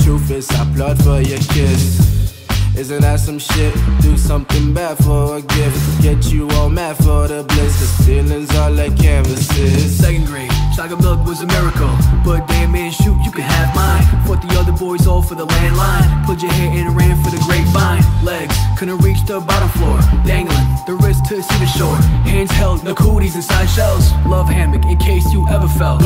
truth is I plot for your kiss. Isn't that some shit? Do something bad for a gift. Get you all mad for the bliss. Cause feelings are like canvases. Second grade, chocolate milk was a miracle. But damn man, shoot, you can have mine. Fought the other boys all for the landline. Pulled your hair and ran for the grapevine. Legs couldn't reach the bottom floor. Dangling the wrist to see the shore. Hands held, no cooties inside shells. Love hammock in case you ever fell.